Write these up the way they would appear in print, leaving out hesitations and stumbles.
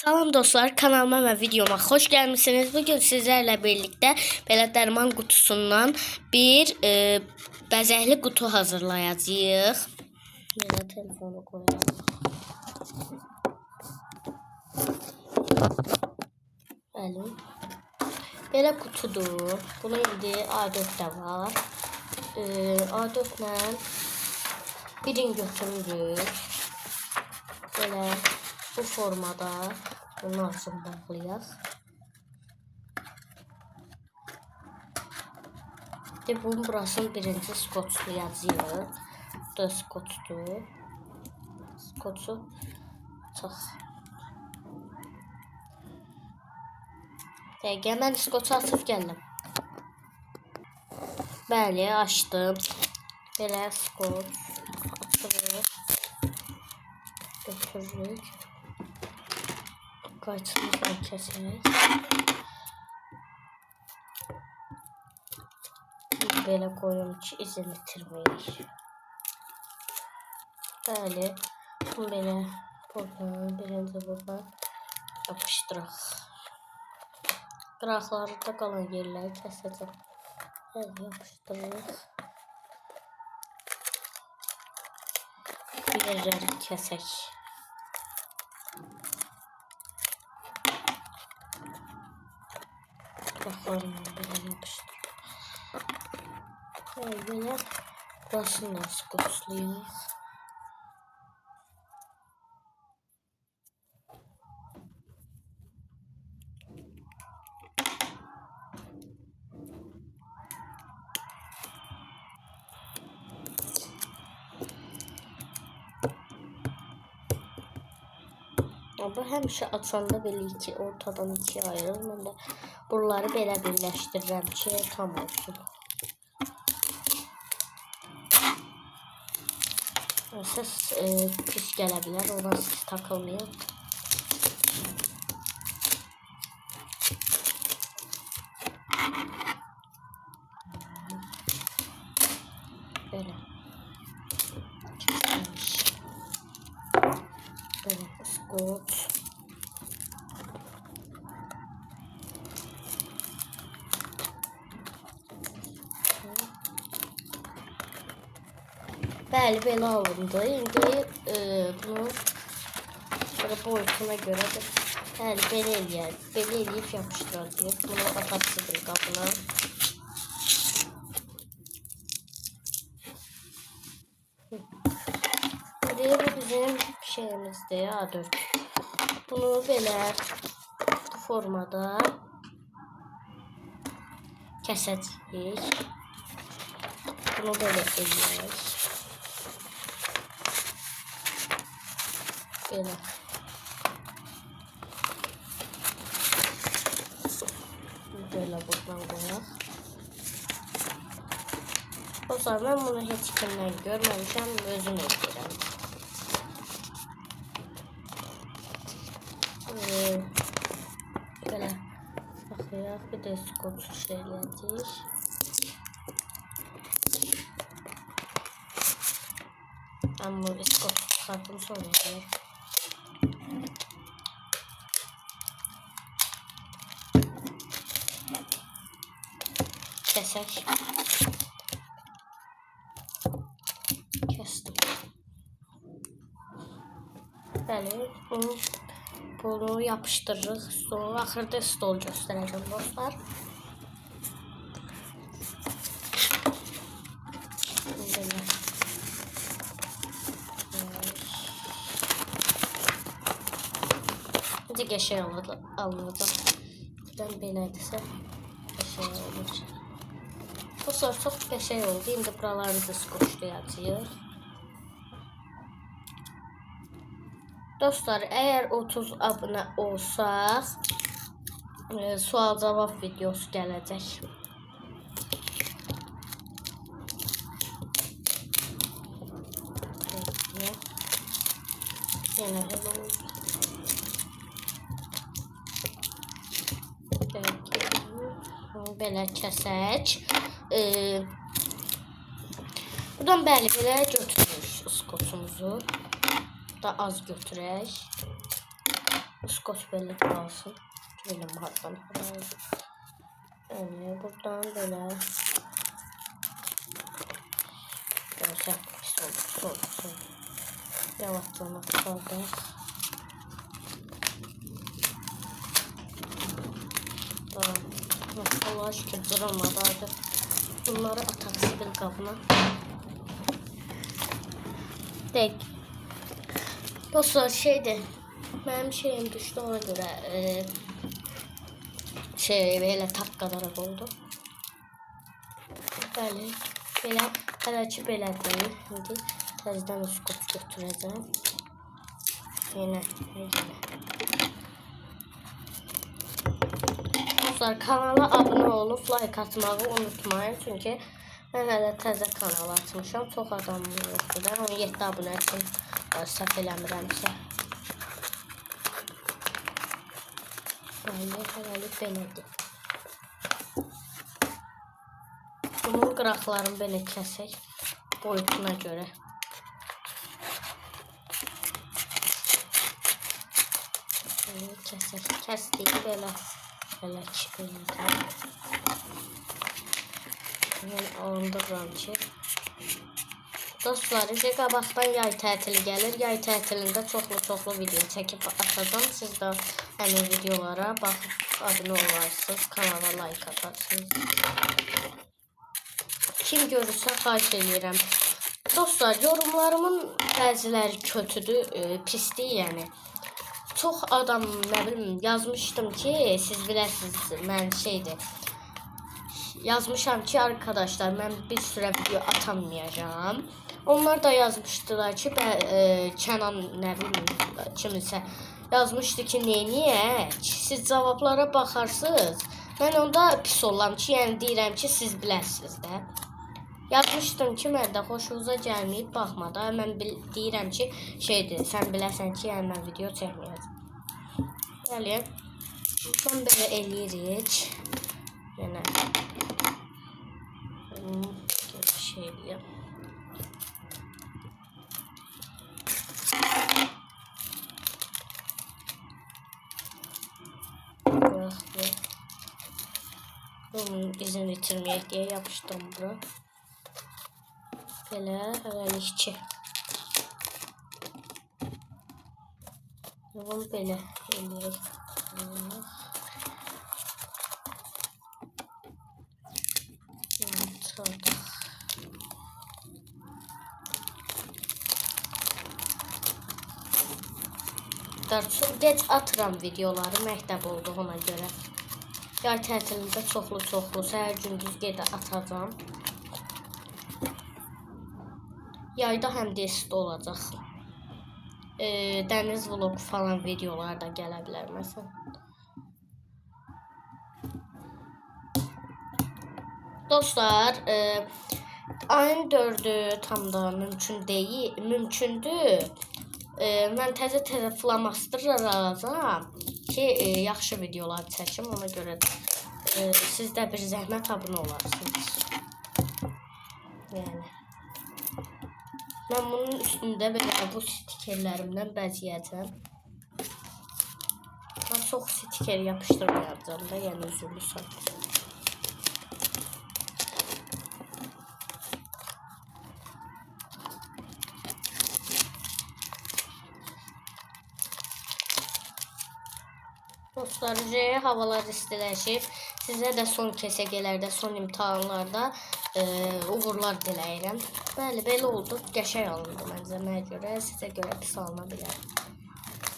Salam dostlar, kanalıma ve videoma hoş gelmişsiniz. Bugün sizlerle birlikte belə dərman qutusundan bir bəzəkli qutu hazırlayacağıq. Belə telefonu koyalım. Bəli. Belə qutudur. Bunu indi A4'də var. A4'lə birini götürürük. Belə bu formada bunu açıb bağlayaq. Bunun burasını birinci skoçlayacağıq. Bu da skoçdur. Skoçu çox. Dəqiqə mən skoçu açıb gəldim. Bəli, açdım. Belə skoç açırıq. Götürürük. Qayçımızdan kəsək. Belə qoyum ki, izini itirməyək. Bəli, bunu belə buradan, birinci buradan yapışdıraq. Qıraqları da qalan yerləri kəsəcək. Bəli, yapışdırırıq. Yerləri kəsək. Qıraqlarını belə yapışdırırıq. Böyle burasını da skoçlayırıq. Bu həmişə açanda belə ki, ortadan ikiye ayırır. Mən də buraları belə birləşdirirəm ki, tam olsun. Ses pis gələ bilər, ona siz takılmayın. Belə. Belə skoç. Bəli, belə alındı. İndi bunu boyutuna görə də bəli, belə eləyək. Belə eləyib yapışdıracağıq. Bunu atarsınız qapına. Bu bizim şeyimizdir, A4. Bunu belə bu formada kəsəcəyik. Bunu belə eləyək. Belə. Belə buradan qoyaq. O zaman mən bunu heç kimdən görməmişəm, özüm edirəm. Belə baxıyaq, bir də skoç eləyəcəyik. Mən bunu skoç çıxardım sonra deyək. Kəsək. Kəsdim. Bəli, bunu yapışdırırıq. Sonra axırda stol göstərəcəm dostlar. Belə. Necə qəşəng alınacaq. Buradan belədirsə qəşəng olur. Dostlar, çox qəşəng oldu. İndi buralarını da skoçlayacağıq. Dostlar, eğer 30 abone olsaq, sual cavab videosu gələcək. Yenə elə olur. Belə kəsək. Buradan bəli, belə götürürük skoçumuzu. Da az götürək. Skoç belə qalsın. Bilmem hardan. Yani buradan belə. Gözəl sol. Yavaşlama qaldı. Allah şükür duramadı. Bunları atak sivil qabına. Tek. Dostlar şeydir. Mənim şeyim düşdü ona görə belə tap qadaraq oldu. Bəli, belə hələ ki belədir. İndi təzədən skoç götürəcəm. Yenə. Dostlar kanala abunə olub like atmağı unutmayın. Çünki mən hələ təzə kanal açmışam. Çox adam yoxdur. 17 abunə üçün səhv eləmirəmsə. Hələlik belədir. Bunun qıraqlarını belə kəsək. Boyutuna görə. Kəsək. Kəsdik belə. Belə ki. Mən alındıram ki. Dostlar, qabaqdan yay tətili gəlir. Yay tətilində çoxlu video çəkib atacağım. Siz də həmin videolara baxıb abunə olarsınız. Kanala like atarsınız. Kim görürsə xahiş edirəm. Dostlar, yorumlarımın bəziləri kötüdür, pisdir yəni. Çox adam nə bilim yazmışdım ki, siz biləsiniz, mən yazmışam ki, arkadaşlar, mən bir sürə video atamayacağam. Onlar da yazmışdılar ki, Kenan nə bilim, kiminsə yazmışdı ki, niyə? Siz cavablara baxarsınız. Mən onda pis olam ki, yəni deyirəm ki, siz biləsiniz də. Yazmışdım ki, mən də xoşunuza gəlməyib baxmada. Mən deyirəm ki, sən biləsən ki, yəni mən video çəkməyəcəm. Bəli, buradan belə eləyirik. Yəni, eləyəm. Bunun izini bitirməyək deyə yapışdım bura. Belə hələlikçi. Bunu belə eləyək. Çıxardıq. Çox gec atıram videoları məktəb olduğuna görə. Yay tətilində çoxlu, səhər gündüz gedə atacağam. Yayda həm test olacaq. Dəniz vlog falan videolar da gələ bilər məsələn. Dostlar, ayın 4-ü tam da mümkündür. Mən təzə flomaster alacağam ki, yaxşı videolar çəkim. Ona görə siz də bir zəhmət abunə olarsınız. Yəni. Mən bunun üstündə belə bu stikerlərimdən bəzəyəcəm. Mən çox stiker yapışdırmayacağım da, yəni üzürlü sadəcə. Dostlar, havalar istiləşib. Sizə də son kəsəgələrdə, son imtahanlarda uğurlar diləyirəm. Bəli, belə oldu. Qəşəng alındı məncə, mənə görə. Sizə görə pis alına bilər.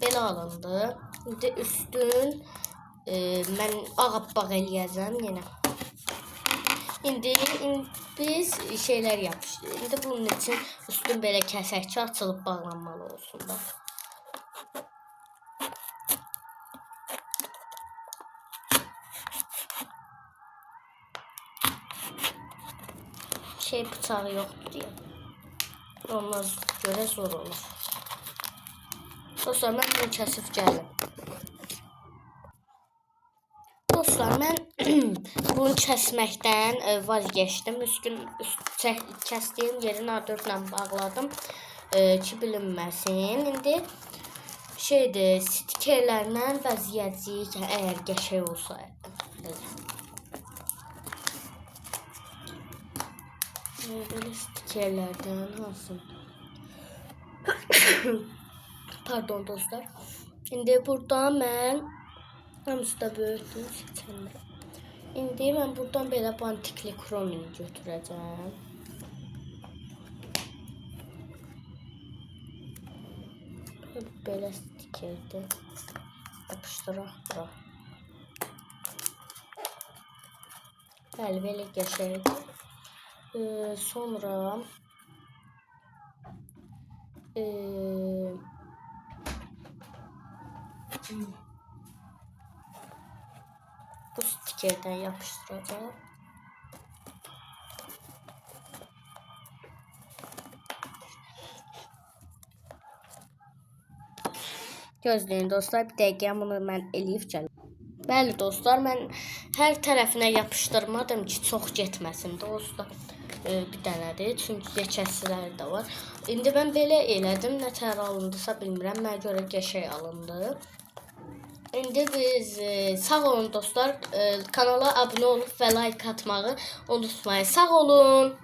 Belə alındı. İndi üstün mən ağabbaq eləyəcəm yenə. İndi biz şeylər yapışdıq. İndi bunun üçün üstün belə kəsək ki, açılıb bağlanmalı olsun da. Bıçağı yoxdur deyə. Ondan görə zor olur. Dostlar, mən bunu kəsib gəlim. Dostlar, mən bunu kəsməkdən vazgeçdim. Kəsdiyim yerin A4 ilə bağladım ki, bilinməsin. İndi şeydir, stikerlərlə bəzəyəcəyik, əgər qəşəng olsa. Böyle stikerlərdən olsun. Pardon dostlar. İndi buradan mən hamısı da böyütdüm seçənlər. İndi mən buradan belə bantikli kromini götürəcəm. Belə stikerdir. Yapışdıraq bura. Bəli, belə qəşəngdir. Sonra bu stikerdən yapışdıracağım. Gözləyin dostlar, bir dəqiqə bunu mən eləyib gələm. Bəli dostlar, mən hər tərəfinə yapışdırmadım ki, çox getməsin dostlar. Bir dənədir, çünki yekəsiləri də var. İndi mən belə elədim, nə tər alındısa bilmirəm, mənə görə qəşəng alındı. İndi biz sağ olun dostlar, kanala abunə olub və like atmağı unutmayın. Sağ olun.